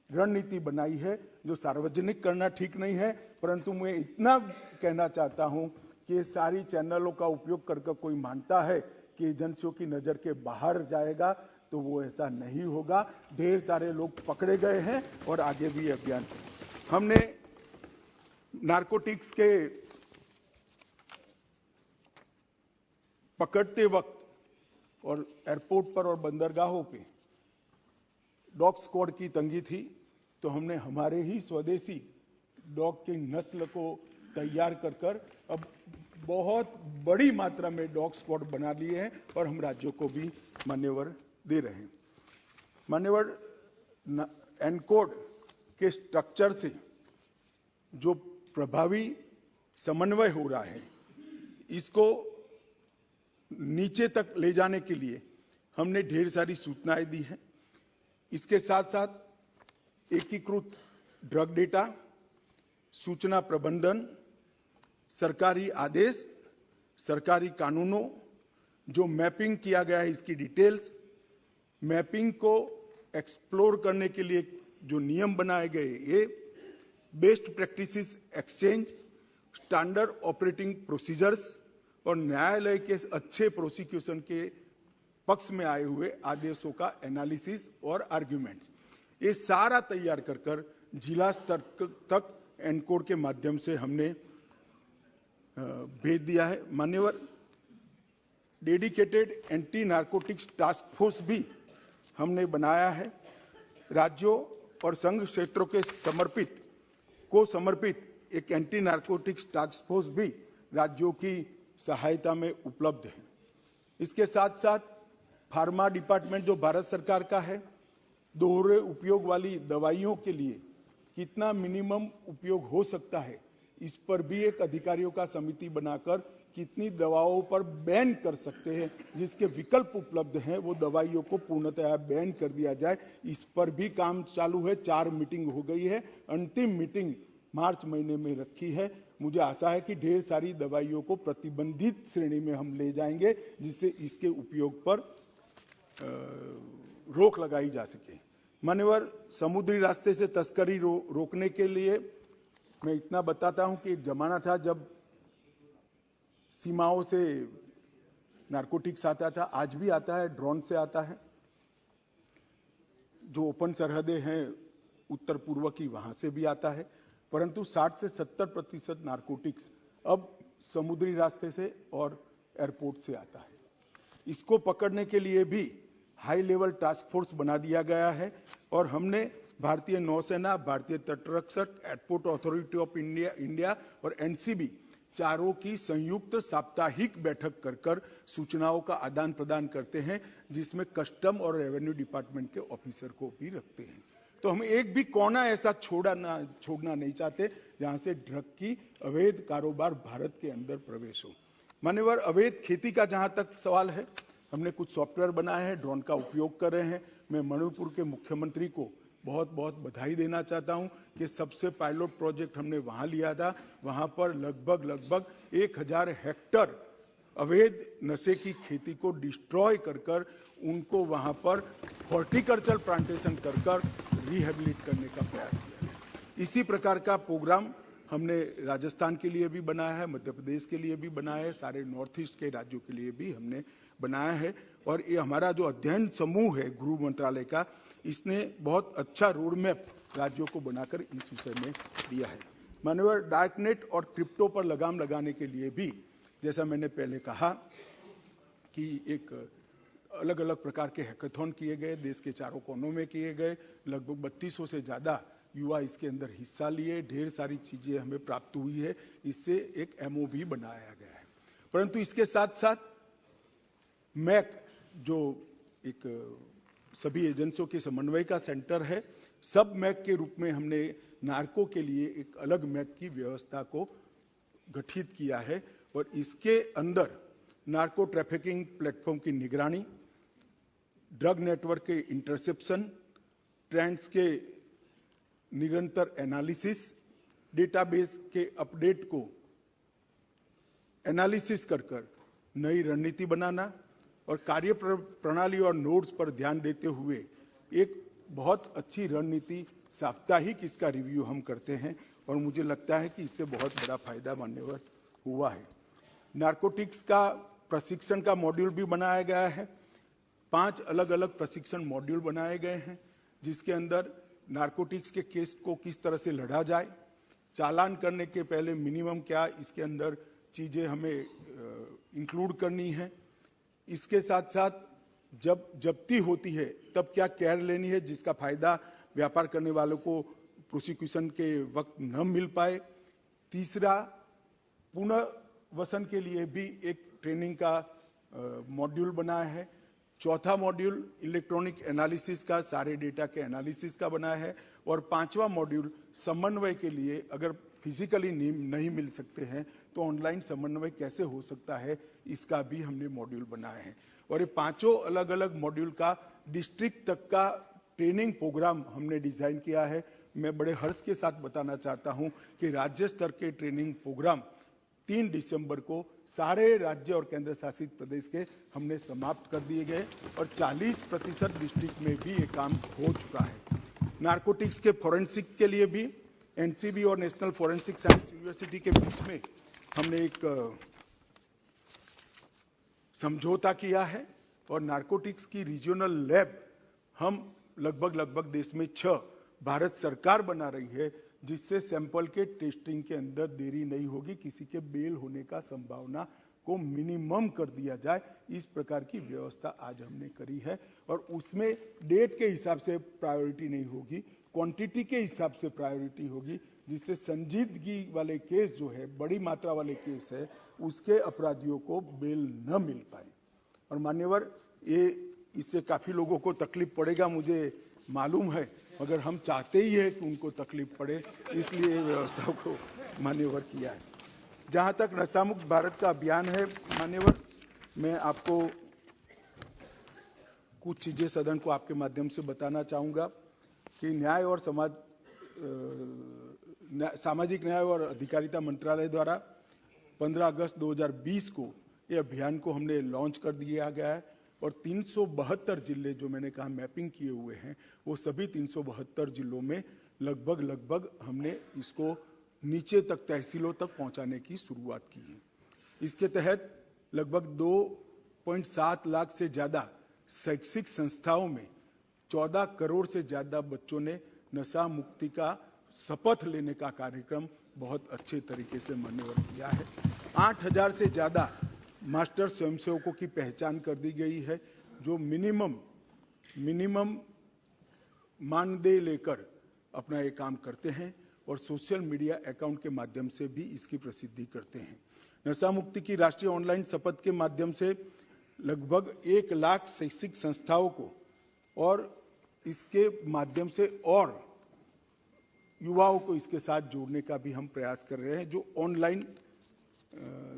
रणनीति बनाई है, जो सार्वजनिक करना ठीक नहीं है, परंतु मैं इतना कहना चाहता हूं कि सारी चैनलों का उपयोग कर कोई मानता है कि एजेंसियों की नजर के बाहर जाएगा, तो वो ऐसा नहीं होगा। ढेर सारे लोग पकड़े गए हैं और आगे भी अभियान हमने नारकोटिक्स के पकड़ते वक्त और एयरपोर्ट पर और बंदरगाहों पे डॉग स्क्वाड की तंगी थी, तो हमने हमारे ही स्वदेशी डॉग की नस्ल को तैयार कर अब बहुत बड़ी मात्रा में डॉग स्क्वाड बना लिए हैं और हम राज्यों को भी मान्यवर दे रहे हैं। मान्यवर, एनकोड के स्ट्रक्चर से जो प्रभावी समन्वय हो रहा है, इसको नीचे तक ले जाने के लिए हमने ढेर सारी सूचनाएं दी हैं। इसके साथ साथ एकीकृत ड्रग डेटा, सूचना प्रबंधन, सरकारी आदेश, सरकारी कानूनों, जो मैपिंग किया गया है इसकी डिटेल्स, मैपिंग को एक्सप्लोर करने के लिए जो नियम बनाए गए, ये best practices exchange, standard operating procedures और न्यायालय के अच्छे प्रोसिक्यूशन के पक्ष में आए हुए आदेशों का एनालिसिस और आर्ग्यूमेंट्स, ये सारा तैयार कर जिला स्तर तक एनकोड के माध्यम से हमने भेज दिया है। मान्यवर, dedicated anti narcotics task force भी हमने बनाया है। राज्यों और संघ क्षेत्रों के समर्पित एक एंटी नारकोटिक्स टास्क फोर्स भी राज्यों की सहायता में उपलब्ध है। इसके साथ साथ फार्मा डिपार्टमेंट जो भारत सरकार का है, दोहरे उपयोग वाली दवाइयों के लिए कितना मिनिमम उपयोग हो सकता है, इस पर भी एक अधिकारियों का समिति बनाकर कितनी दवाओं पर बैन कर सकते हैं, जिसके विकल्प उपलब्ध हैं, वो दवाइयों को पूर्णतः बैन कर दिया जाए, इस पर भी काम चालू है। 4 मीटिंग हो गई है, अंतिम मीटिंग मार्च महीने में रखी है। मुझे आशा है कि ढेर सारी दवाइयों को प्रतिबंधित श्रेणी में हम ले जाएंगे, जिससे इसके उपयोग पर रोक लगाई जा सके। मान्यवर, समुद्री रास्ते से तस्करी रोकने के लिए मैं इतना बताता हूं कि एक जमाना था जब सीमाओं से नारकोटिक्स आता था, आज भी आता है, ड्रोन से आता है। जो ओपन सरहदें हैं उत्तर पूर्व की, वहां से भी आता है, परंतु 60 से 70% नारकोटिक्स अब समुद्री रास्ते से और एयरपोर्ट से आता है। इसको पकड़ने के लिए भी हाई लेवल टास्क फोर्स बना दिया गया है और हमने भारतीय नौसेना, भारतीय तटरक्षक, एयरपोर्ट अथॉरिटी ऑफ इंडिया और एनसीबी चारों की संयुक्त साप्ताहिक बैठक कर सूचनाओं का आदान प्रदान करते हैं, जिसमें कस्टम और रेवेन्यू डिपार्टमेंट के ऑफिसर को भी रखते हैं। तो हम एक भी कोना ऐसा छोड़ना नहीं चाहते जहां से ड्रग की अवैध कारोबार भारत के अंदर प्रवेश हो। मान्यवर, अवैध खेती का जहां तक सवाल है, हमने कुछ सॉफ्टवेयर बनाए हैं, ड्रोन का उपयोग कर रहे हैं। मैं मणिपुर के मुख्यमंत्री को बहुत बहुत बधाई देना चाहता हूं कि सबसे पायलट प्रोजेक्ट हमने वहां लिया था। वहां पर लगभग 1000 हेक्टर अवैध नशे की खेती को डिस्ट्रॉय कर उनको वहां पर हॉर्टिकल्चर प्लांटेशन कर रिहेबिलिट करने का प्रयास किया है। इसी प्रकार का प्रोग्राम हमने राजस्थान के लिए भी बनाया है, मध्य प्रदेश के लिए भी बनाया है, सारे नॉर्थ ईस्ट के राज्यों के लिए भी हमने बनाया है। और ये हमारा जो अध्ययन समूह है गृह मंत्रालय का, इसने बहुत अच्छा रोड मैप राज्यों को बनाकर इस विषय में दिया है। मानवर, डार्कनेट और क्रिप्टो पर लगाम लगाने के लिए भी, जैसा मैंने पहले कहा कि एक अलग अलग प्रकार के हैकाथॉन किए गए, देश के चारों कोनों में किए गए, लगभग 3200 से ज़्यादा युवा इसके अंदर हिस्सा लिए, ढेर सारी चीज़ें हमें प्राप्त हुई है। इससे एक एमओ भी बनाया गया है। परंतु इसके साथ साथ मैक, जो एक सभी एजेंसियों के समन्वय का सेंटर है, सब मैक के रूप में हमने नार्को के लिए एक अलग मैक की व्यवस्था को गठित किया है और इसके अंदर नार्को ट्रैफिकिंग प्लेटफॉर्म की निगरानी, ड्रग नेटवर्क के इंटरसेप्शन, ट्रेंड्स के निरंतर एनालिसिस, डेटाबेस के अपडेट को एनालिसिस कर नई रणनीति बनाना और कार्य प्रणाली और नोड्स पर ध्यान देते हुए एक बहुत अच्छी रणनीति साप्ताहिक इसका रिव्यू हम करते हैं और मुझे लगता है कि इससे बहुत बड़ा फायदा मान्यवर हुआ है। नार्कोटिक्स का प्रशिक्षण का मॉड्यूल भी बनाया गया है। 5 अलग अलग प्रशिक्षण मॉड्यूल बनाए गए हैं, जिसके अंदर नार्कोटिक्स के केस को किस तरह से लड़ा जाए, चालान करने के पहले मिनिमम क्या इसके अंदर चीज़ें हमें इंक्लूड करनी है, इसके साथ साथ जब जब्ती होती है तब क्या केयर लेनी है जिसका फायदा व्यापार करने वालों को प्रोसिक्यूशन के वक्त न मिल पाए। तीसरा, पुनर्वसन के लिए भी एक ट्रेनिंग का मॉड्यूल बनाया है। चौथा मॉड्यूल इलेक्ट्रॉनिक एनालिसिस का, सारे डेटा के एनालिसिस का बनाया है। और 5वां मॉड्यूल समन्वय के लिए, अगर फिजिकली नहीं मिल सकते हैं तो ऑनलाइन समन्वय कैसे हो सकता है, इसका भी हमने मॉड्यूल बनाए हैं। और ये 5 अलग अलग मॉड्यूल का डिस्ट्रिक्ट तक का ट्रेनिंग प्रोग्राम हमने डिजाइन किया है। मैं बड़े हर्ष के साथ बताना चाहता हूं कि राज्य स्तर के ट्रेनिंग प्रोग्राम 3 दिसंबर को सारे राज्य और केंद्र शासित प्रदेश के हमने समाप्त कर दिए गए और 40% डिस्ट्रिक्ट में भी ये काम हो चुका है। नार्कोटिक्स के फॉरेंसिक के लिए भी एनसीबी और नेशनल फॉरेंसिक साइंस यूनिवर्सिटी के बीच में हमने एक समझौता किया है और नार्कोटिक्स की रीजनल लैब हम लगभग देश में 6 भारत सरकार बना रही है, जिससे सैंपल के टेस्टिंग के अंदर देरी नहीं होगी, किसी के बेल होने का संभावना को मिनिमम कर दिया जाए। इस प्रकार की व्यवस्था आज हमने करी है और उसमें डेट के हिसाब से प्रायोरिटी नहीं होगी, क्वांटिटी के हिसाब से प्रायोरिटी होगी, जिससे संजीदगी वाले केस जो है, बड़ी मात्रा वाले केस है, उसके अपराधियों को बेल न मिल पाए। और मान्यवर, ये इससे काफ़ी लोगों को तकलीफ पड़ेगा, मुझे मालूम है, मगर हम चाहते ही है कि उनको तकलीफ पड़े, इसलिए व्यवस्था को मान्यवर किया है। जहाँ तक नशामुक्त भारत का अभियान है मान्यवर, मैं आपको कुछ चीज़ें सदन को आपके माध्यम से बताना चाहूँगा कि न्याय और सामाजिक न्याय और अधिकारिता मंत्रालय द्वारा 15 अगस्त 2020 को ये अभियान को हमने लॉन्च कर दिया गया है और 372 जिले जो मैंने कहा मैपिंग किए हुए हैं, वो सभी 372 जिलों में लगभग हमने इसको नीचे तक, तहसीलों तक पहुंचाने की शुरुआत की है। इसके तहत लगभग 2.7 लाख से ज़्यादा शैक्षिक संस्थाओं में 14 करोड़ से ज्यादा बच्चों ने नशा मुक्ति का शपथ लेने का कार्यक्रम बहुत अच्छे तरीके से मान्यवर किया है। 8000 से ज्यादा मास्टर स्वयंसेवकों की पहचान कर दी गई है, जो मिनिमम मानदेय लेकर अपना ये काम करते हैं और सोशल मीडिया अकाउंट के माध्यम से भी इसकी प्रसिद्धि करते हैं। नशा मुक्ति की राष्ट्रीय ऑनलाइन शपथ के माध्यम से लगभग 1 लाख शैक्षिक संस्थाओं को और इसके माध्यम से और युवाओं को इसके साथ जोड़ने का भी हम प्रयास कर रहे हैं। जो ऑनलाइन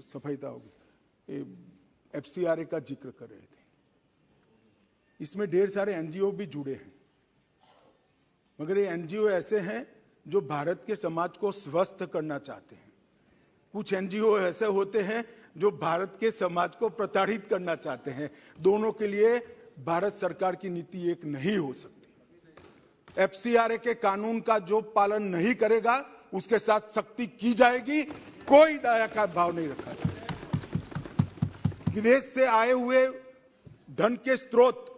सफलता होगी, FCRA का जिक्र कर रहे थे, इसमें ढेर सारे एनजीओ भी जुड़े हैं, मगर ये एनजीओ ऐसे हैं जो भारत के समाज को स्वस्थ करना चाहते हैं। कुछ एनजीओ ऐसे होते हैं जो भारत के समाज को प्रताड़ित करना चाहते हैं। दोनों के लिए भारत सरकार की नीति एक नहीं हो सकती। FCRA के कानून का जो पालन नहीं करेगा उसके साथ सख्ती की जाएगी, कोई दया का भाव नहीं रखा जाएगा। विदेश से आए हुए धन के स्रोत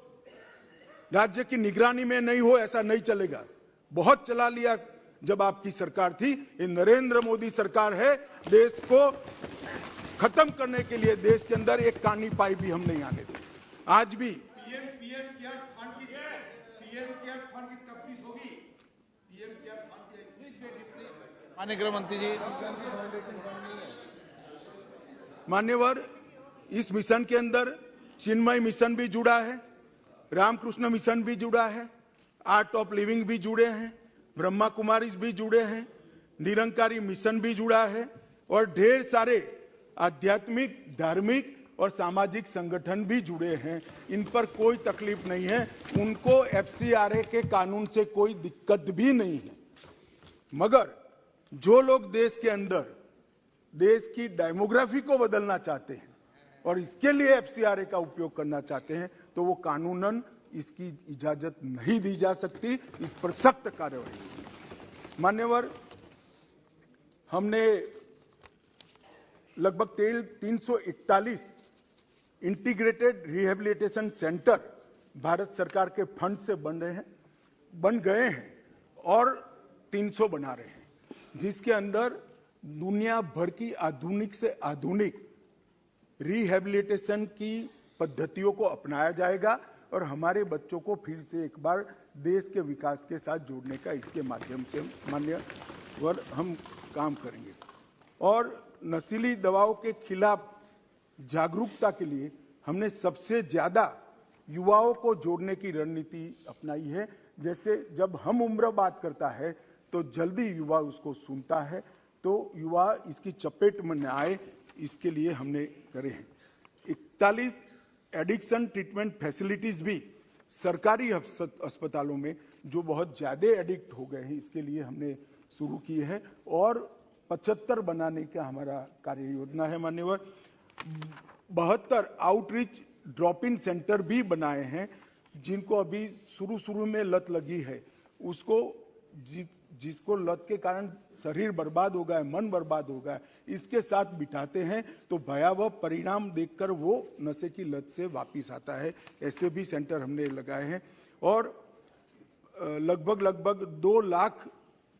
राज्य की निगरानी में नहीं हो, ऐसा नहीं चलेगा। बहुत चला लिया जब आपकी सरकार थी। ये नरेंद्र मोदी सरकार है, देश को खत्म करने के लिए देश के अंदर एक कानी पाई भी हम नहीं आने देंगे। आज भी पीएम केयर्स फंड की तफ्तीश होगी। पीएम केयर्स फंड माननीय गृह मंत्री जी। मान्यवर, इस मिशन के अंदर चिन्मय मिशन भी जुड़ा है, रामकृष्ण मिशन भी जुड़ा है, आर्ट ऑफ लिविंग भी जुड़े हैं, ब्रह्मा कुमारीज भी जुड़े हैं, निरंकारी मिशन भी जुड़ा है और ढेर सारे आध्यात्मिक, धार्मिक और सामाजिक संगठन भी जुड़े हैं। इन पर कोई तकलीफ नहीं है, उनको FCRA के कानून से कोई दिक्कत भी नहीं है। मगर जो लोग देश के अंदर देश की डेमोग्राफी को बदलना चाहते हैं और इसके लिए FCRA का उपयोग करना चाहते हैं, तो वो कानूनन इसकी इजाजत नहीं दी जा सकती। इस पर सख्त कार्रवाई। मान्यवर, हमने लगभग 341 इंटीग्रेटेड रिहेबिलिटेशन सेंटर भारत सरकार के फंड से बन गए हैं और 300 बना रहे हैं, जिसके अंदर दुनिया भर की आधुनिक से आधुनिक रिहेबिलिटेशन की पद्धतियों को अपनाया जाएगा और हमारे बच्चों को फिर से एक बार देश के विकास के साथ जोड़ने का इसके माध्यम से मान्यवर हम काम करेंगे। और नशीली दवाओं के खिलाफ जागरूकता के लिए हमने सबसे ज्यादा युवाओं को जोड़ने की रणनीति अपनाई है। जैसे जब हम उम्र बात करता है तो जल्दी युवा उसको सुनता है, तो युवा इसकी चपेट में न आए, इसके लिए हमने करे हैं। 41 एडिक्शन ट्रीटमेंट फैसिलिटीज भी सरकारी अस्पतालों में जो बहुत ज्यादा एडिक्ट हो गए हैं, इसके लिए हमने शुरू की है और 75 बनाने का हमारा कार्य योजना है। मान्यवर, 72 आउटरीच ड्रॉप इन सेंटर भी बनाए हैं, जिनको अभी शुरू में लत लगी है, उसको जिसको लत के कारण शरीर बर्बाद हो गया है, मन बर्बाद हो गया है, इसके साथ बिठाते हैं तो भयावह परिणाम देखकर वो नशे की लत से वापिस आता है। ऐसे भी सेंटर हमने लगाए हैं और लगभग 2 लाख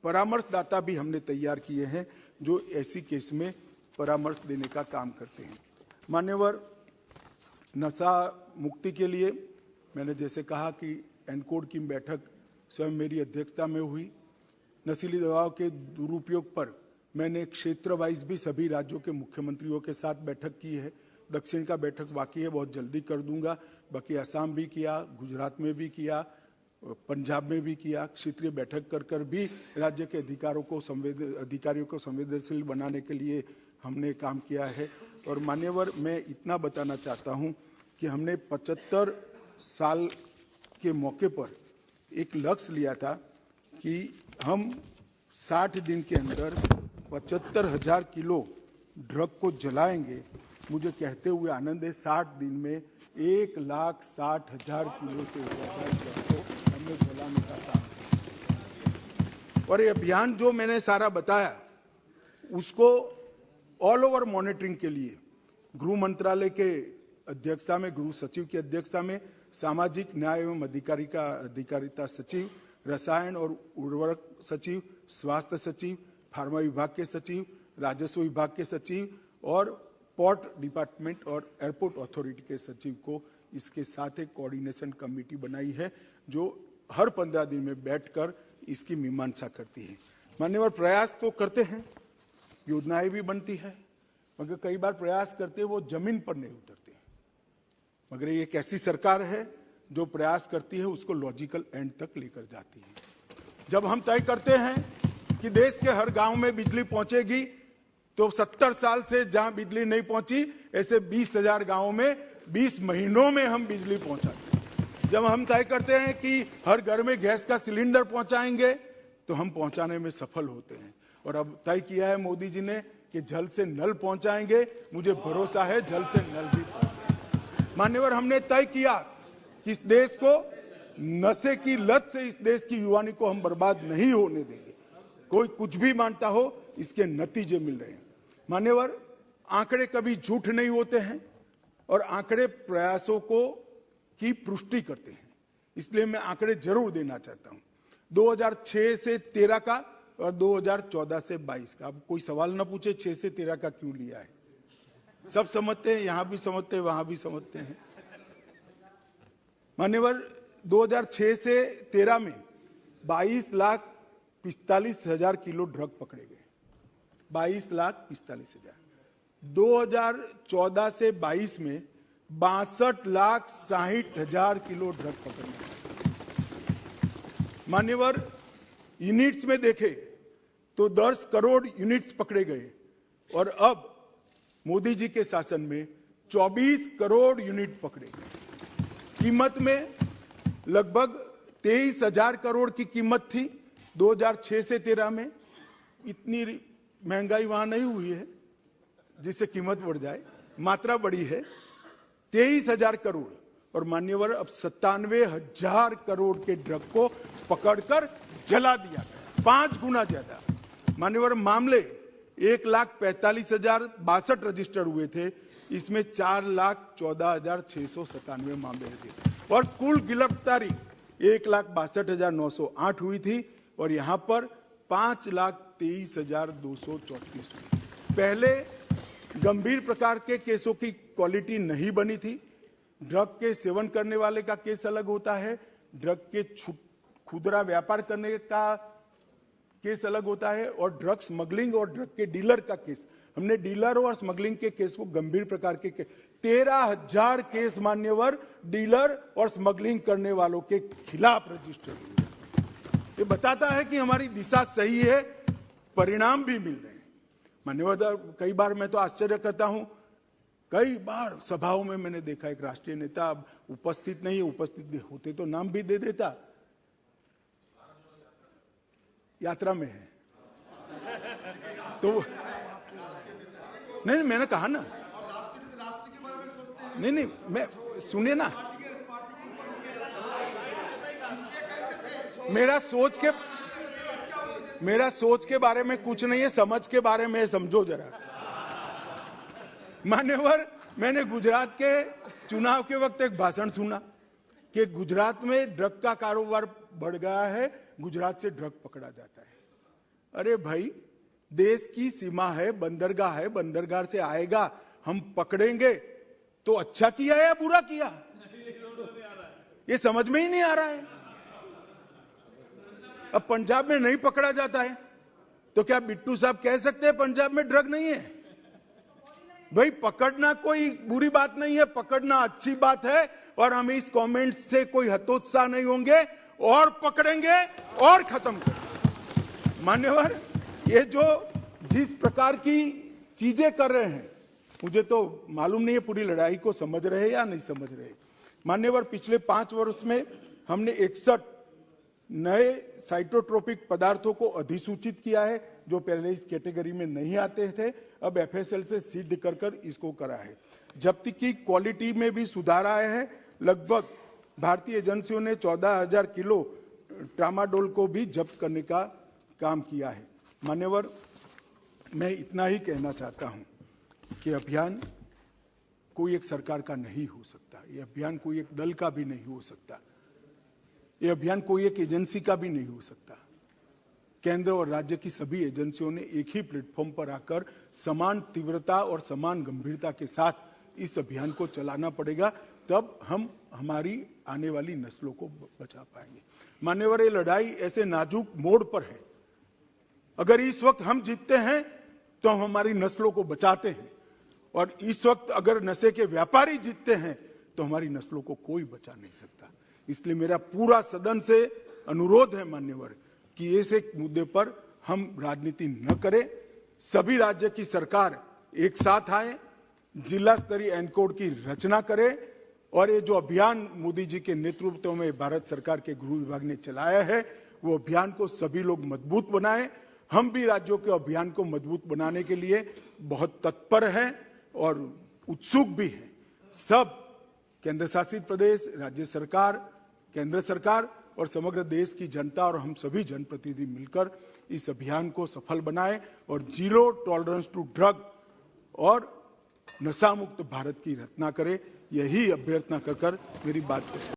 परामर्शदाता भी हमने तैयार किए हैं, जो ऐसी केस में परामर्श देने का काम करते हैं। मान्यवर, नशा मुक्ति के लिए मैंने जैसे कहा कि एनकोड की बैठक स्वयं मेरी अध्यक्षता में हुई। नशीली दवाओं के दुरुपयोग पर मैंने क्षेत्र वाइज भी सभी राज्यों के मुख्यमंत्रियों के साथ बैठक की है। दक्षिण का बैठक बाकी है, बहुत जल्दी कर दूंगा। बाकी असम भी किया, गुजरात में भी किया, पंजाब में भी किया। क्षेत्रीय बैठक कर भी राज्य के अधिकारियों को संवेदनशील बनाने के लिए हमने काम किया है। और मान्यवर, मैं इतना बताना चाहता हूं कि हमने 75 साल के मौके पर एक लक्ष्य लिया था कि हम 60 दिन के अंदर 75,000 किलो ड्रग को जलाएंगे। मुझे कहते हुए आनंद है, 60 दिन में 1,60,000 किलो से ज्यादा ड्रग को हमने जलाने का काम किया। और ये अभियान जो मैंने सारा बताया, उसको ऑल ओवर मॉनिटरिंग के लिए गृह मंत्रालय के अध्यक्षता में, गृह सचिव की अध्यक्षता में सामाजिक न्याय एवं अधिकारिता सचिव, रसायन और उर्वरक सचिव, स्वास्थ्य सचिव, फार्मा विभाग के सचिव, राजस्व विभाग के सचिव और पोर्ट डिपार्टमेंट और एयरपोर्ट अथॉरिटी के सचिव को इसके साथ एक कोऑर्डिनेशन कमेटी बनाई है जो हर 15 दिन में बैठकर इसकी मीमांसा करती है। मान्यवर, प्रयास तो करते हैं, योजनाएं भी बनती है, मगर कई बार प्रयास करते वो जमीन पर नहीं उतरते। मगर ये एक ऐसी सरकार है जो प्रयास करती है उसको लॉजिकल एंड तक लेकर जाती है। जब हम तय करते हैं कि देश के हर गांव में बिजली पहुंचेगी, तो 70 साल से जहां बिजली नहीं पहुंची, ऐसे 20,000 गांवों में 20 महीनों में हम बिजली पहुंचाते हैं। जब हम तय करते हैं कि हर घर में गैस का सिलेंडर पहुंचाएंगे, तो हम पहुंचाने में सफल होते हैं। और अब तय किया है मोदी जी ने कि जल से नल पहुंचाएंगे, मुझे भरोसा है जल से नल भी पहुंचाएंगे। मान्यवर, हमने तय किया कि इस देश को नशे की लत से, इस देश की युवानी को हम बर्बाद नहीं होने देंगे। कोई कुछ भी मानता हो, इसके नतीजे मिल रहे हैं। मान्यवर, आंकड़े कभी झूठ नहीं होते हैं और आंकड़े प्रयासों की पुष्टि करते हैं, इसलिए मैं आंकड़े जरूर देना चाहता हूं। 2006 से 13 का और 2014 से 22 का। अब कोई सवाल ना पूछे 6 से 13 का क्यों लिया है, सब समझते हैं, यहां भी समझते हैं, वहां भी समझते हैं। मान्यवर, 2006 से 13 में 22,45,000 किलो ड्रग पकड़े गए, 22,45,000। 2014 से 22 में 62,60,000 किलो ड्रग पकड़े गए। मान्यवर, यूनिट्स में देखे तो 10 करोड़ यूनिट्स पकड़े गए और अब मोदी जी के शासन में 24 करोड़ यूनिट पकड़े गए। कीमत में लगभग 23,000 करोड़ की कीमत थी 2006 से 13 में। इतनी महंगाई वहां नहीं हुई है जिससे कीमत बढ़ जाए, मात्रा बढ़ी है 23,000 करोड़। और मान्यवर, अब 97,000 करोड़ के ड्रग को पकड़कर जला दिया गया, 5 गुना ज्यादा। मान्यवर, मामले 1,45,062 रजिस्टर हुए थे, इसमें 4,14,697 मामले थे और कुल गिरफ्तारी 1,62,908 हुई थी और यहां पर 5,23,234 हुई। पहले गंभीर प्रकार के केसों की क्वालिटी नहीं बनी थी। ड्रग के सेवन करने वाले का केस अलग होता है, ड्रग के खुदरा व्यापार करने का केस अलग होता है और ड्रग स्मगलिंग और ड्रग के डीलर का केस। हमने डीलर और स्मगलिंग के केस को गंभीर प्रकार के 13,000 केस मान्यवर डीलर और स्मगलिंग करने वालों के खिलाफ रजिस्टर हुए। ये बताता है कि हमारी दिशा सही है, परिणाम भी मिल रहे हैं। मान्यवर, कई बार मैं तो आश्चर्य करता हूं, कई बार सभाओं में मैंने देखा एक राष्ट्रीय नेता अब उपस्थित नहीं है, उपस्थित भी होते तो नाम भी दे देता, यात्रा में है तो नहीं, मैंने कहा ना, नहीं, मैं सुनिए ना, मेरा सोच के बारे में कुछ नहीं है, समझ के बारे में समझो जरा। मान्यवर, मैंने गुजरात के चुनाव के वक्त एक भाषण सुना कि गुजरात में ड्रग का कारोबार बढ़ गया है, गुजरात से ड्रग पकड़ा जाता है। अरे भाई, देश की सीमा है, बंदरगाह है, बंदरगाह से आएगा, हम पकड़ेंगे तो अच्छा किया या बुरा किया, ये समझ में ही नहीं आ रहा है। अब पंजाब में नहीं पकड़ा जाता है तो क्या बिट्टू साहब कह सकते हैं पंजाब में ड्रग नहीं है? भाई, पकड़ना कोई बुरी बात नहीं है, पकड़ना अच्छी बात है और हम इस कमेंट से कोई हतोत्साह नहीं होंगे और पकड़ेंगे और खत्म करेंगे। मान्यवर, ये जो जिस प्रकार की चीजें कर रहे हैं, मुझे तो मालूम नहीं है पूरी लड़ाई को समझ रहे या नहीं समझ रहे। मान्यवर, पिछले 5 वर्ष में हमने 61 नए साइटोट्रोपिक पदार्थों को अधिसूचित किया है जो पहले इस कैटेगरी में नहीं आते थे, अब एफएसएल से सिद्ध कर इसको करा है। जब्ती की क्वालिटी में भी सुधार आया है। लगभग भारतीय एजेंसियों ने 14,000 किलो ट्रामाडोल को भी जब्त करने का काम किया है। मान्यवर, मैं इतना ही कहना चाहता हूं कि अभियान कोई एक सरकार का नहीं हो सकता, ये अभियान कोई एक दल का भी नहीं हो सकता, ये अभियान कोई एक एजेंसी का भी नहीं हो सकता। केंद्र और राज्य की सभी एजेंसियों ने एक ही प्लेटफॉर्म पर आकर समान तीव्रता और समान गंभीरता के साथ इस अभियान को चलाना पड़ेगा, तब हम हमारी आने वाली नस्लों को बचा पाएंगे। मान्यवर, ये लड़ाई ऐसे नाजुक मोड़ पर है, अगर इस वक्त हम जीतते हैं तो हम हमारी नस्लों को बचाते हैं, और इस वक्त अगर नशे के व्यापारी जीतते हैं तो हमारी नस्लों को कोई बचा नहीं सकता। इसलिए मेरा पूरा सदन से अनुरोध है मान्यवर कि इस एक मुद्दे पर हम राजनीति न करें, सभी राज्य की सरकार एक साथ आए, जिला स्तरीय एनकोड की रचना करे, और ये जो अभियान मोदी जी के नेतृत्व में भारत सरकार के गृह विभाग ने चलाया है, वो अभियान को सभी लोग मजबूत बनाए। हम भी राज्यों के अभियान को मजबूत बनाने के लिए बहुत तत्पर हैं और उत्सुक भी हैं। सब केंद्र शासित प्रदेश, राज्य सरकार, केंद्र सरकार और समग्र देश की जनता और हम सभी जनप्रतिनिधि मिलकर इस अभियान को सफल बनाएं और जीरो टॉलरेंस टू ड्रग और नशा मुक्त भारत की रचना करें। यही अभ्यर्थना कर मेरी बात को